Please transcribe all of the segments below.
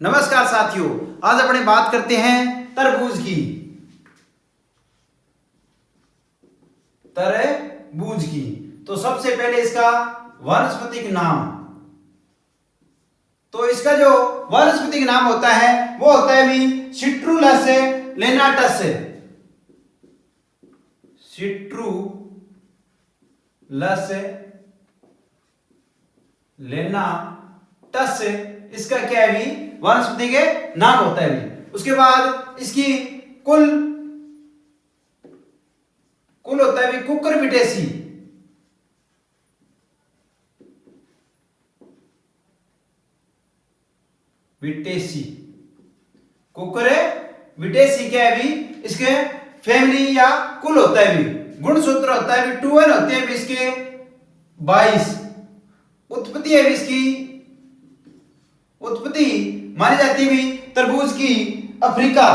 नमस्कार साथियों, आज अपने बात करते हैं तरबूज की। तरबूज की तो सबसे पहले इसका वानस्पतिक नाम। तो इसका जो वानस्पतिक नाम होता है वो होता है भी सिट्रुलस लेनाटस। सिट्रुलस लेनाटस इसका क्या है भी वानस्पतिक नाम होता है भी। उसके बाद इसकी कुल होता है भी कुकुरबिटेसी। कुकुरबिटेसी क्या है भी इसके फैमिली या कुल होता है भी। गुणसूत्र होता है भी 2n होते हैं भी इसके 22। उत्पत्ति है भी इसकी उत्पत्ति मानी जाती है भी तरबूज की अफ्रीका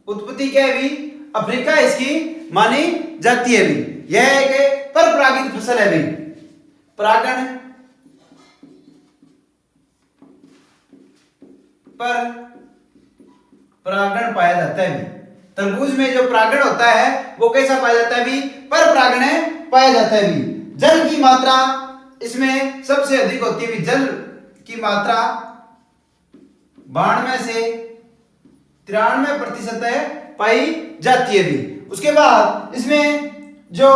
उत्पत्ति क्या है भी अफ्रीका इसकी मानी जाती है भी। यह एक परपरागित फसल है भी। परागण पाया जाता है भी। तरबूज में जो परागण होता है वो कैसा पाया जाता है भी परपरागण पाया जाता है भी। जल की मात्रा इसमें सबसे अधिक होती है भी। जल की मात्रा 92 से 93% है पाई जाती है भी। उसके बाद इसमें जो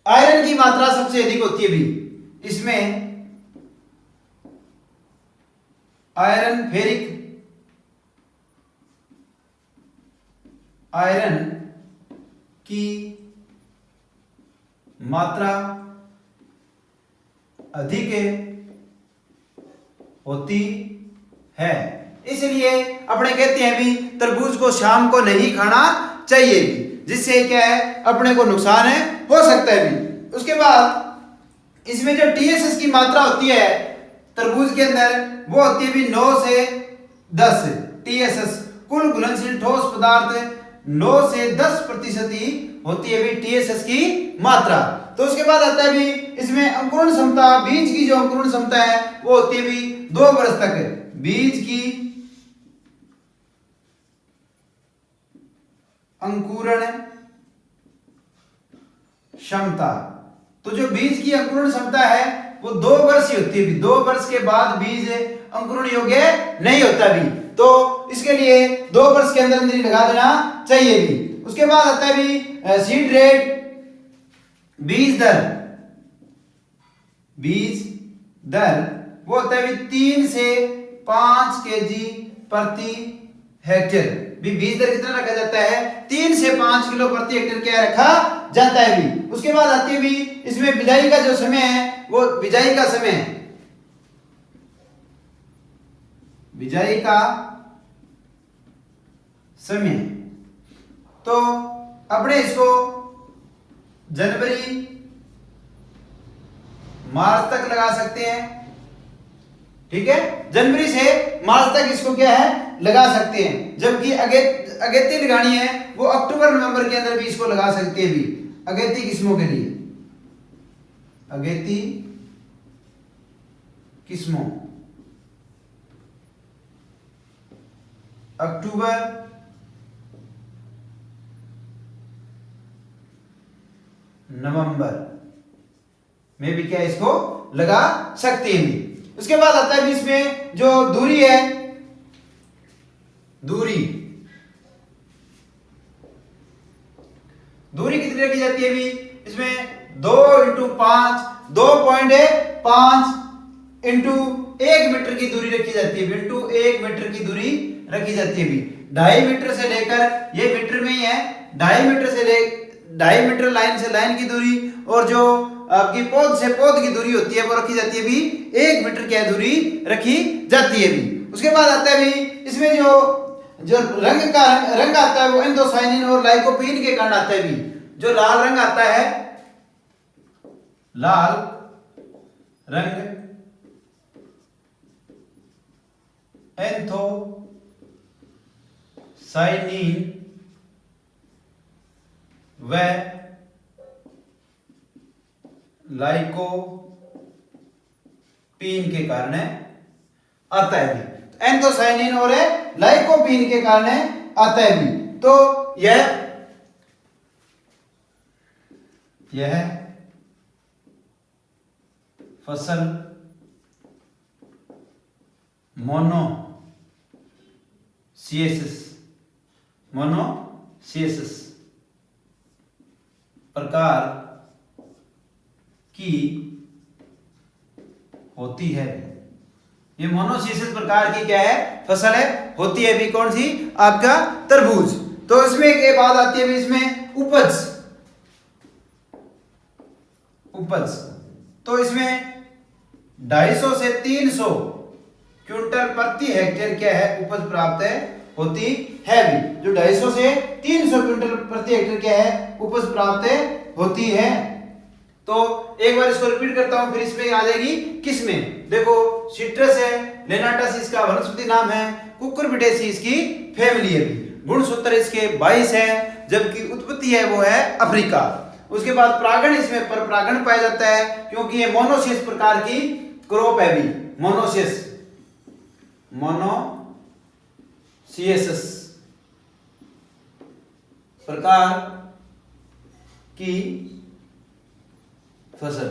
आयरन की मात्रा सबसे अधिक होती है भी। इसमें आयरन की मात्रा अधिक होती है, इसलिए अपने कहते हैं भी तरबूज को शाम को नहीं खाना चाहिए भी, जिससे क्या है अपने को नुकसान हो सकता है भी। उसके बाद इसमें जो टीएसएस की मात्रा होती है तरबूज के अंदर वो होती है भी 9 से 10 टीएसएस। कुल घुलनशील ठोस पदार्थ 9 से 10% ही होती है भी टीएसएस की मात्रा। तो उसके बाद आता है भी इसमें अंकुरण क्षमता। बीज की जो अंकुरण क्षमता है वो होती है भी 2 वर्ष तक। बीज की अंकुरण क्षमता, तो जो बीज की अंकुरण क्षमता है वो 2 वर्ष ही होती है भी। 2 वर्ष के बाद बीज अंकुरण योग्य नहीं होता भी, तो इसके लिए 2 वर्ष के अंदर ही लगा देना चाहिए भी। उसके बाद आता है भी सीड रेट। बीज दर वो होता है भी 3 से 5 केजी प्रति हेक्टेयर भी। बीज दर कितना रखा जाता है 3 से 5 किलो प्रति हेक्टेयर क्या रखा जाता है भी। उसके बाद आती है भी इसमें बिजाई का जो समय है वो बिजाई का समय तो अपने इसको जनवरी मार्च तक लगा सकते हैं। ठीक है, जनवरी से मार्च तक इसको क्या है लगा सकते हैं। जबकि अगेती लगानी है वो अक्टूबर नवंबर के अंदर भी इसको लगा सकते हैं भी। अगेती किस्मों के लिए अक्टूबर नवंबर में भी क्या इसको लगा सकते हैं। उसके बाद आता है भी इसमें जो दूरी है, दूरी कितनी रखी जाती है भी इसमें 2x5 2.5 इंटू 1 मीटर की दूरी रखी जाती है। इंटू 1 मीटर की दूरी रखी जाती है भी। 2.5 मीटर से लेकर ये मीटर में ही है, 2.5 मीटर लाइन से लाइन की दूरी, और जो आपकी पौध से पौध की दूरी होती है वो रखी जाती है भी 1 मीटर की दूरी रखी जाती है भी। उसके बाद आता है भी इसमें जो रंग आता है वो एंथोसायनिन और लाइकोपीन के कारण आता है भी। जो लाल रंग आता है, लाल रंग एंथोसायनिन व लाइकोपीन के कारण आता है भी, एंथोसायनिन और लाइकोपीन के कारण आता है भी। तो यह फसल मोनोसिएसिस प्रकार की होती है। ये मोनोसिएसिस प्रकार की क्या है, फसल है, होती है भी। कौन सी? आपका तरबूज। तो इसमें एक बात आती है भी, इसमें उपज। तो इसमें 250 से 300 क्विंटल प्रति हेक्टेयर क्या है, उपज प्राप्त होती है भी। जो 250 से 300 क्विंटल प्रति हेक्टेयर क्या है, उपज प्राप्त होती है। तो एक बार इसको रिपीट करता हूं, फिर इसमें आ जाएगी किस्में। देखो, सिट्रस है, लेनाटास इसका वनस्पति नाम है, कुकुरबिटेसी इसकी फैमिली है। गुणसूत्र इसके 22 है, जबकि उत्पत्ति है वो है अफ्रीका। उसके बाद परागण, इसमें पर परागण पाया जाता है, क्योंकि ये मोनोसियस प्रकार की क्रॉप है भी। मोनोसियस प्रकार की फसल।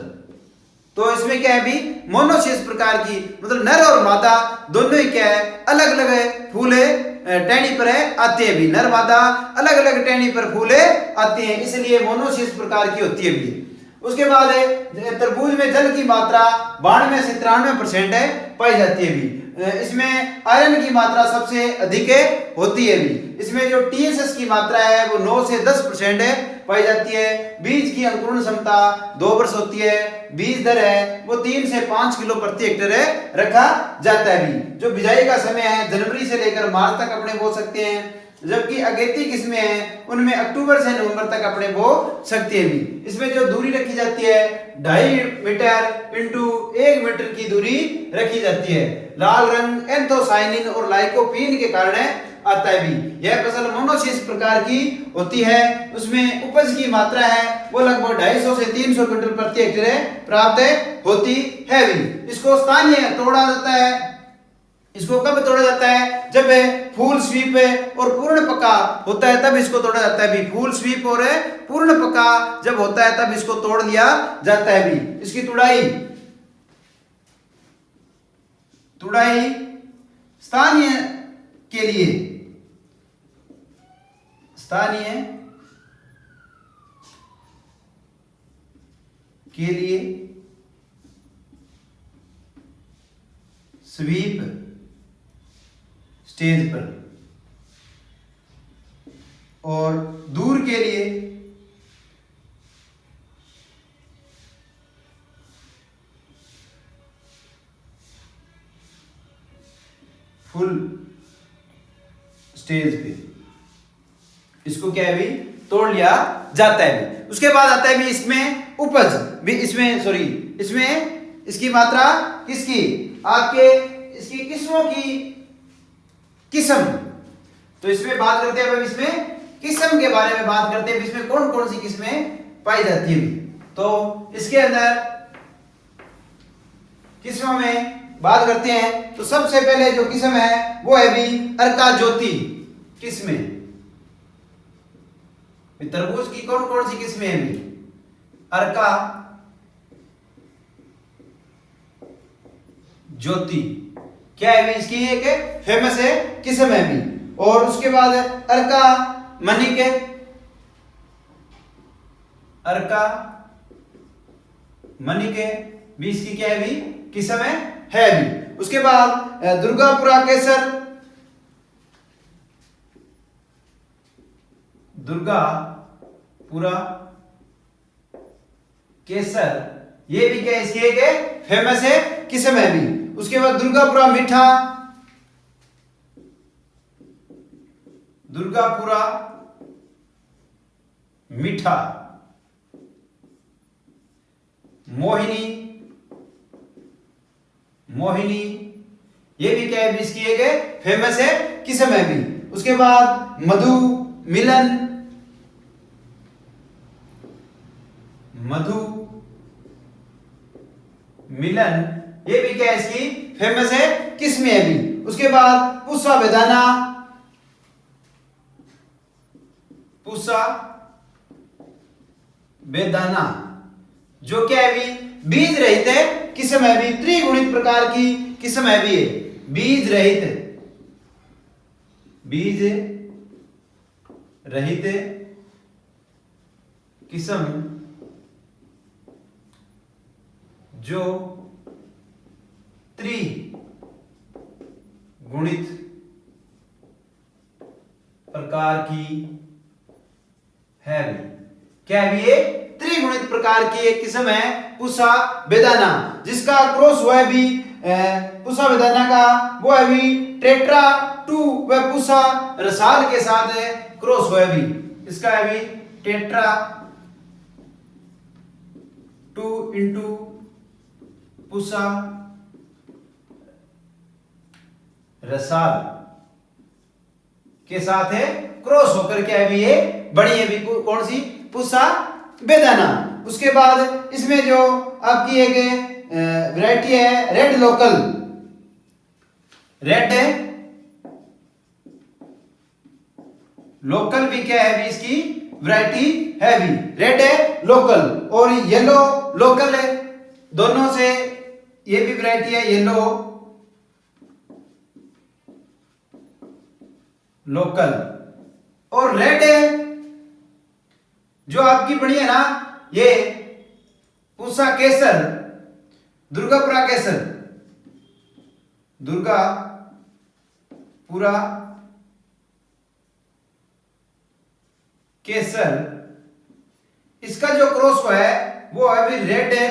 तो इसमें क्या है भी, मोनोसियस प्रकार की, मतलब नर और मादा दोनों ही क्या है, अलग अलग फूल टहनी पर आते हैं भी। नर मादा अलग अलग टहनी पर फूल आते हैं, इसलिए मोनोसियस प्रकार की होती है भी। उसके बाद तरबूज में जल की मात्रा 92 से 93% पाई जाती है भी। इसमें आयरन की मात्रा सबसे अधिक होती है भी। इसमें जो TSS की मात्रा है वो 9 से 10% पाई जाती है। बीज की अंकुरण क्षमता 2 वर्ष होती है। बीज दर है वो 3 से 5 किलो प्रति हेक्टेयर रखा जाता है भी। जो बिजाई का समय है जनवरी से लेकर मार्च तक अपने बो सकते हैं, जबकि अगेती किस्में हैं उनमें अक्टूबर से नवंबर तक अपने बो सकते हैं भी। इसमें जो दूरी रखी जाती है 2.5 मीटर इंटू 1 मीटर की दूरी रखी जाती है। लाल रंग एंथोसायनिन और लाइकोपीन के कारण आता है भी। यह फसल मोनोसियस प्रकार की होती है। उसमें उपज की मात्रा है वो लगभग 250 से 300 क्विंटल प्रति हेक्टेयर प्राप्त होती है भी। इसको स्थानीय तोड़ा जाता है। इसको कब तोड़ा जाता है? जब फूल स्वीप और पूर्ण पका होता है तब इसको तोड़ा जाता है भी। फूल स्वीप और पूर्ण पका जब होता है तब इसको तोड़ लिया जाता है भी। इसकी तुड़ाई स्थानीय के लिए स्वीप स्टेज पर और दूर के लिए फुल स्टेज पे इसको क्या है भी तोड़ लिया जाता है भी। उसके बाद आता है भी इसमें उपज भी। इसमें इसकी मात्रा किसकी, आपके इसकी किस्मों की किस्म। तो इसमें बात करते हैं, इसमें किस्म के बारे में बात करते हैं, इसमें कौन कौन सी किस्में पाई जाती है। तो इसके अंदर किस्मों में बात करते हैं तो सबसे पहले जो किस्म है वो है भी अर्का ज्योति किस्में। तरबूज की कौन कौन सी किस्में हैं भी? अर्का ज्योति क्या है भी, इसकी एक फेमस है किस्म है भी। और उसके बाद अर्का मणिक भी इसकी क्या है भी किस्म है भी। उसके बाद दुर्गापुरा केसर ये भी क्या इसकी एक फेमस है किस्म है भी। उसके बाद दुर्गापुरा मीठा, मोहिनी ये भी क्या है इसकी एक फेमस है किस्म है भी। उसके बाद मधु मिलन ये भी क्या है इसकी फेमस है किस्में है भी। उसके बाद पूसा बेदाना, पूसा बेदाना जो क्या है भी बीज रहित है किस्म है भी, त्रिगुणित प्रकार की किस्म है भी, बीज रहित, बीज रहित किस्म जो त्रिगुणित प्रकार की है भी। क्या है भी ये त्रिगुणित प्रकार की एक किस्म है पूसा बेदाना, जिसका क्रॉस हुआ है भी पूसा बेदाना का वो है भी टेट्रा 2 व पूसा रसाल के साथ क्रॉस हुआ है भी। इसका है भी टेट्रा 2 इंटू पूसा रसाल के साथ है क्रॉस होकर क्या है भी ये बड़ी है भी कौन सी पूसा बेदाना। उसके बाद इसमें जो आपकी एक वैरायटी है रेड लोकल, रेड लोकल भी क्या है भी इसकी वैरायटी है भी, रेड है लोकल और येलो लोकल है, दोनों से ये भी वैरायटी है येलो लोकल। और रेड है जो आपकी बड़ी है ना ये पूसा केसर, दुर्गापुरा केसर, दुर्गापुरा केसर, इसका जो क्रॉस हुआ है वो है भी रेड है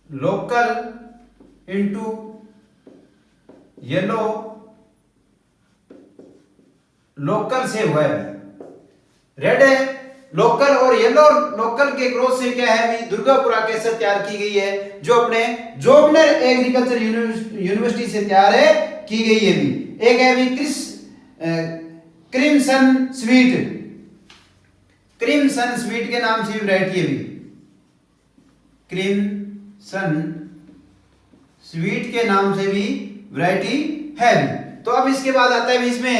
लोकल इंटू येलो लोकल से हुआ है। रेड है लोकल और येलो लोकल के क्रॉस से क्या है भी दुर्गापुरा केसर तैयार की गई है, जो अपने जोबनेर एग्रीकल्चर यूनिवर्सिटी से तैयार है की गई है भी। एक है भी क्रिमसन स्वीट, क्रिमसन स्वीट के नाम से वैरायटी है भी, क्रिमसन स्वीट के नाम से भी वैरायटी है भी। तो अब इसके बाद आता है भी इसमें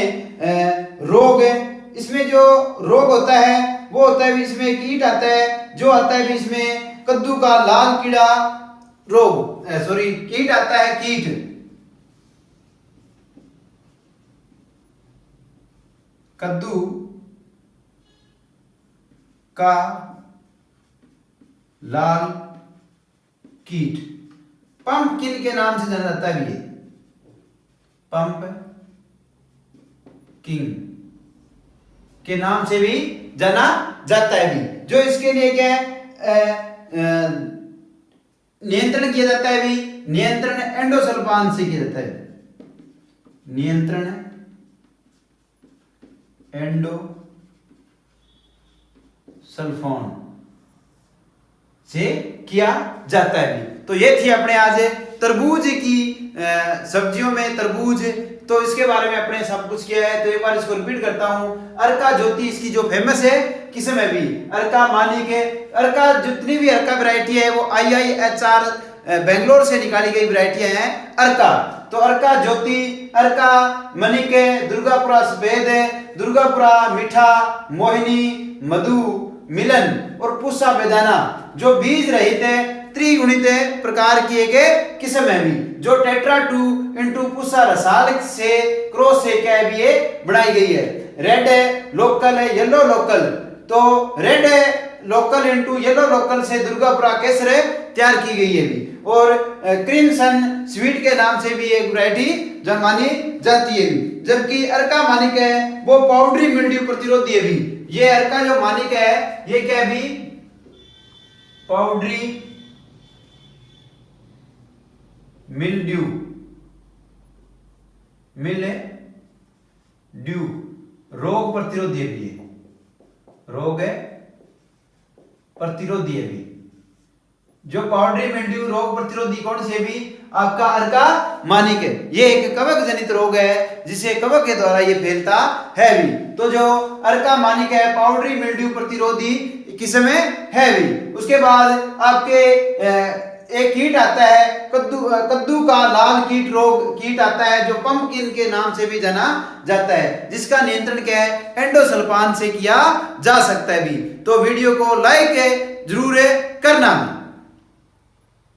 रोग है, इसमें जो रोग होता है वो होता है भी इसमें कीट आता है, जो आता है भी इसमें कद्दू का लाल कीड़ा रोग सॉरी कीट आता है, कीट कद्दू का लाल कीट पंपकिन के नाम से जाना जाता है भी, पंप किंग के नाम से भी जाना जाता है भी। जो इसके लिए क्या है नियंत्रण किया जाता है भी, नियंत्रण एंडोसल्फान से किया जाता है, नियंत्रण एंडोसल्फान से किया जाता है भी। तो ये थी अपने आज तरबूज की सब्जियों में तरबूज, तो इसके बारे में अपने सब कुछ किया है। तो एक बार इसको रिपीट करता हूं, अर्का ज्योति इसकी जो फेमस है किस्म है भी, अर्का मानिक है, अर्का जितनी भी अर्का वैरायटी है वो IIHR बेंगलोर से निकाली गई वैरायटियां हैं अर्का। तो अर्का ज्योति, अर्का मनिक है, दुर्गापुरा सफेद है, दुर्गापुरा मीठा, मोहिनी, मधु, मिलन और पूसा बेदाना जो बीज रहित है त्रिगुणित प्रकार की एक किस्म है भी, जो टेट्रा 2 इंटू पूसा रसाल से क्रॉस से क्या है भी ये बनाई गई है। रेड है लोकल है येलो लोकल, तो रेड है लोकल इंटू येलो लोकल से दुर्गापुरा केसर तैयार की गई है भी। और क्रिमसन स्वीट के नाम से भी एक वैरायटी जो मानी जाती है भी। जबकि अर्का मानिक है वो पाउडरी मिल्ड्यू प्रतिरोधी है भी। ये अर्का जो मानिक है ये क्या है भी पाउडरी मिल्ड्यू रोग प्रतिरोधी है भी, रोग है प्रतिरोधी है भी। जो पाउडरी मिल्ड्यू रोग प्रतिरोधी कौन से भी आपका अर्का मानिक है। ये एक कवक जनित रोग है जिसे कवक के द्वारा ये फैलता है भी। तो जो अर्का मानिक है पाउडरी मिल्ड्यू प्रतिरोधी किस्म है भी। उसके बाद आपके एक कीट आता है कद्दू का लाल कीट रोग कीट आता है जो पंपकिन के नाम से भी जाना जाता है, जिसका नियंत्रण क्या है एंडोसल्फान से किया जा सकता है भी। तो वीडियो को लाइक जरूर करना।